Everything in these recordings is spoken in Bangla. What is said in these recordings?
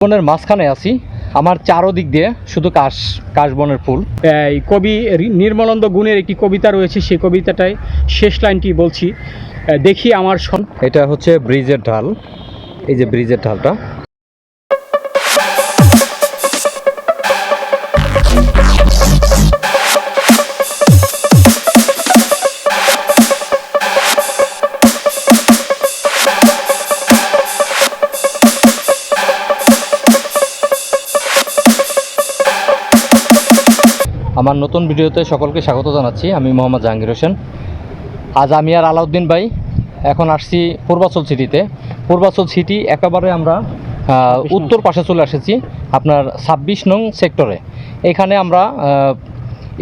বনের মাঝখানে আছি। আমার চারোদিক দিয়ে শুধু কাশবনের ফুল। এই কবি নির্মলানন্দ গুণের একটি কবিতা রয়েছে, সেই কবিতাটায় শেষ লাইনটি বলছি, দেখি আমার এটা হচ্ছে ব্রিজের ঢাল, এই যে ব্রিজের ঢালটা। আমার নতুন ভিডিওতে সকলকে স্বাগত জানাচ্ছি। আমি মোহাম্মদ জাহাঙ্গীর হোসেন। আজ আমি আর আলাউদ্দিন ভাই এখন আসছি পূর্বাচল সিটিতে। পূর্বাচল সিটি একেবারে আমরা উত্তর পাশে চলে এসেছি, আপনার 26 নং সেক্টরে। এখানে আমরা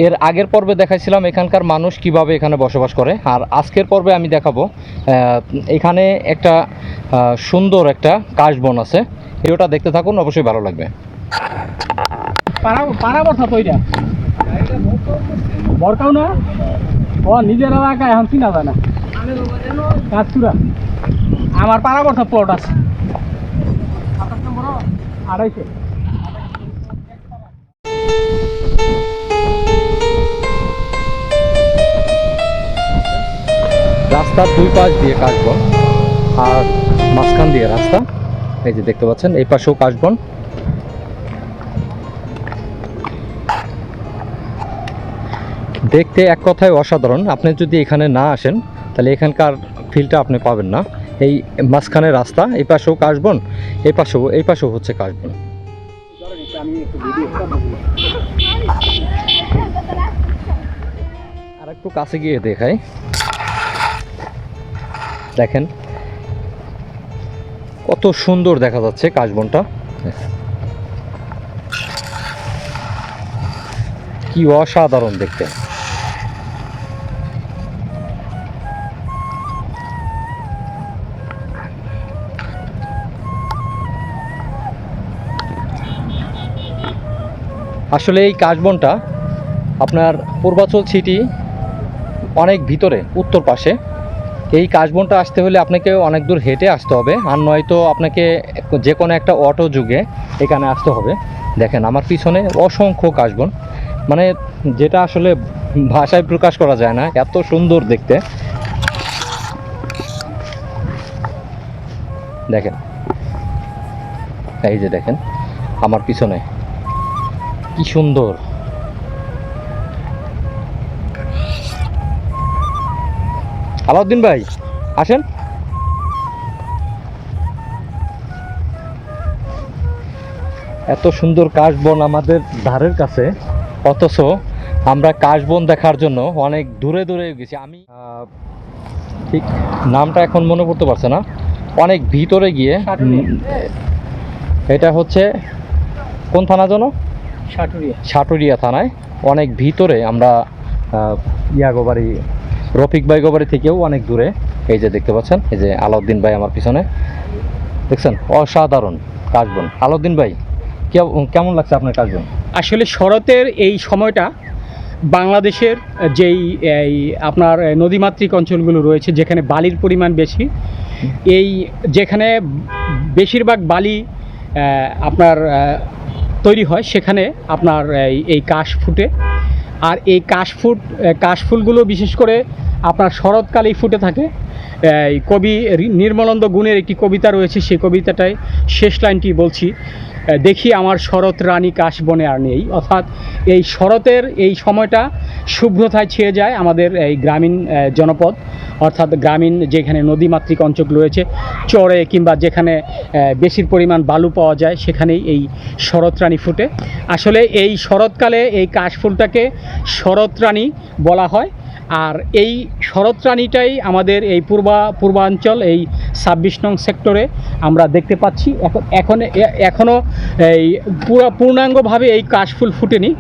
এর আগের পর্বে দেখাইছিলাম এখানকার মানুষ কিভাবে এখানে বসবাস করে, আর আজকের পর্বে আমি দেখাবো এখানে একটা সুন্দর একটা কাশবন আছে। ভিডিওটা দেখতে থাকুন, অবশ্যই ভালো লাগবে। বরকাও না ও নিজের এলাকায় এখন চিনা যায় না কাজপুরা। আমার পাড়া বর্ষা প্লট আছে 2800। রাস্তার দুই পাশ দিয়ে কাশবন আর মাঝখান দিয়ে রাস্তা, এই যে দেখতে পাচ্ছেন এই পাশেও কাশবন। দেখতে এক কথায় অসাধারণ। আপনি যদি এখানে না আসেন তাহলে এখানকার ফিলটা আপনি পাবেন না। এই মাঝখানে রাস্তা, এই পাশেও কাশবন, এই পাশেও হচ্ছে কাশবন। আর একটু কাছে গিয়ে দেখাই, দেখেন কত সুন্দর দেখা যাচ্ছে কাশবনটা, কি অসাধারণ দেখতে। আসলে এই কাশবনটা আপনার পূর্বাচল সিটি অনেক ভিতরে উত্তর পাশে। এই কাশবনটা আসতে হলে আপনাকে অনেক দূর হেঁটে আসতে হবে, আর নয়তো আপনাকে যে কোনো একটা অটো যুগে এখানে আসতে হবে। দেখেন আমার পিছনে অসংখ্য কাশবন, মানে যেটা আসলে ভাষায় প্রকাশ করা যায় না, এত সুন্দর দেখতে। দেখেন, এই যে দেখেন আমার পিছনে কি সুন্দর। আলাউদ্দিন ভাই আসেন। এত সুন্দর কাশবন আমাদের ধারের কাছে, অথচ আমরা কাশবন দেখার জন্য অনেক দূরে দূরে গেছি। আমি ঠিক নামটা এখন মনে করতে পারছে না, অনেক ভিতরে গিয়ে। এটা হচ্ছে কোন থানা যেন? সাটুরিয়া থানায়, অনেক ভিতরে আমরা ইয়াগোবাড়ি, রফিক ভাই গোবাড়ি থেকেও অনেক দূরে। এই যে দেখতে পাচ্ছেন, এই যে আলাউদ্দিন ভাই আমার পিছনে, দেখছেন অসাধারণ কাশবন। আলাউদ্দিন ভাই কেমন লাগছে আপনার কাশবন? আসলে শরতের এই সময়টা বাংলাদেশের যেই এই আপনার নদীমাতৃক অঞ্চলগুলো রয়েছে, যেখানে বালির পরিমাণ বেশি, এই যেখানে বেশিরভাগ বালি আপনার তৈরি হয়, সেখানে আপনার এই কাশ ফুটে। আর এই কাশফুলগুলো বিশেষ করে আপনার শরৎকালেই ফুটে থাকে। এই কবি নির্মলানন্দ গুণের একটি কবিতা রয়েছে, সেই কবিতাটায় শেষ লাইনটি বলছি, দেখি আমার শরৎ রানী কাশবনে আর নেই। অর্থাৎ এই শরতের এই সময়টা শুভ্রতায় ছেয়ে যায় আমাদের এই গ্রামীণ জনপদ, অর্থাৎ গ্রামীণ যেখানে নদীমাতৃক অঞ্চল রয়েছে, চরে কিংবা যেখানে বেশির পরিমাণ বালু পাওয়া যায়, সেখানেই এই শরৎরানী ফুটে। আসলে এই শরৎকালে এই কাশফুলটাকে শরৎরানী বলা হয়। আর এই শরৎরানীটাই আমাদের এই পূর্বাঞ্চল, এই 26 নং সেক্টরে আমরা দেখতে পাচ্ছি। এখনও এই পূর্ণাঙ্গভাবে এই কাশফুল ফুটেনি।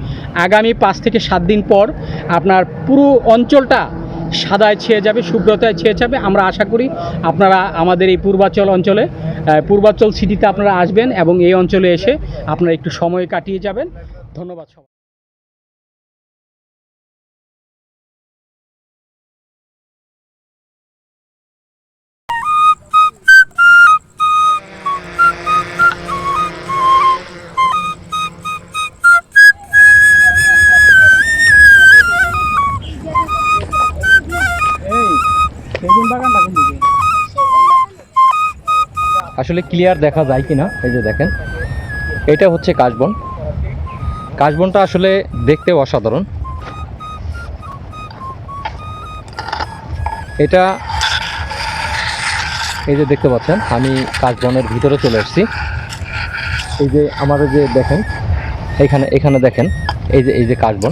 আগামী 5 থেকে 7 দিন পর আপনার পুরো অঞ্চলটা সাদায় ছেয়ে যাবে, শুভ্রতায় ছেয়ে যাবে। আমরা আশা করি আপনারা আমাদের এই পূর্বাচল সিটিতে আপনারা আসবেন এবং এই অঞ্চলে এসে আপনারা একটু সময় কাটিয়ে যাবেন। ধন্যবাদ সবাই। আসলে ক্লিয়ার দেখা যায় কিনা। এই যে দেখেন, এটা হচ্ছে কাশবন। কাশবনটা আসলে দেখতে অসাধারণ। এটা এই যে দেখতে পাচ্ছেন, আমি কাশবনের ভিতরে চলে এসেছি। এই যে আমার যে দেখেন, এখানে দেখেন, এই যে কাশবন।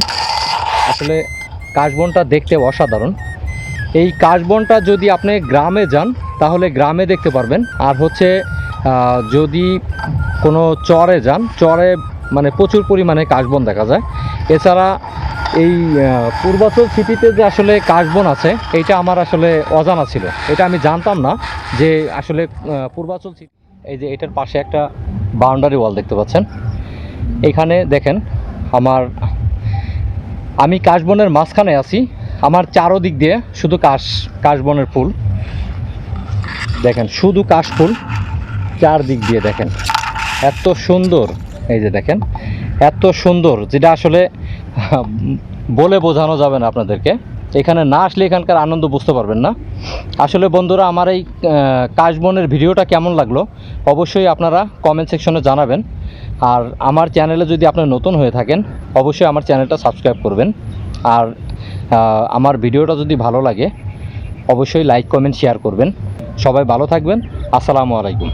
আসলে কাশবনটা দেখতে অসাধারণ। এই কাশবনটা যদি আপনি গ্রামে যান তাহলে গ্রামে দেখতে পারবেন। আর হচ্ছে যদি কোনো চরে যান, চরে মানে প্রচুর পরিমাণে কাশবন দেখা যায়। এছাড়া এই পূর্বাচল সিটিতে যে আসলে কাশবন আছে, এইটা আমার আসলে অজানা ছিল। এটা আমি জানতাম না যে আসলে পূর্বাচল সিটি। এই যে এটার পাশে একটা বাউন্ডারি ওয়াল দেখতে পাচ্ছেন। এখানে দেখেন, আমি কাশবনের মাঝখানে আছি। আমার চারোদিক দিয়ে শুধু কাশবনের ফুল দেখেন, শুধু কাশফুল চারদিক দিয়ে দেখেন, এত সুন্দর। এই যে দেখেন, এত সুন্দর, যেটা আসলে বলে বোঝানো যাবে না আপনাদেরকে। এখানে না আসলে এখানকার আনন্দ বুঝতে পারবেন না। আসলে বন্ধুরা, আমার এই কাশবনের ভিডিওটা কেমন লাগলো অবশ্যই আপনারা কমেন্ট সেকশনে জানাবেন। আর আমার চ্যানেলে যদি আপনি নতুন হয়ে থাকেন অবশ্যই আমার চ্যানেলটা সাবস্ক্রাইব করবেন। আর আমার ভিডিওটা যদি ভালো লাগে অবশ্যই লাইক কমেন্ট শেয়ার করবেন। সবাই ভালো থাকবেন। আসসালামু আলাইকুম।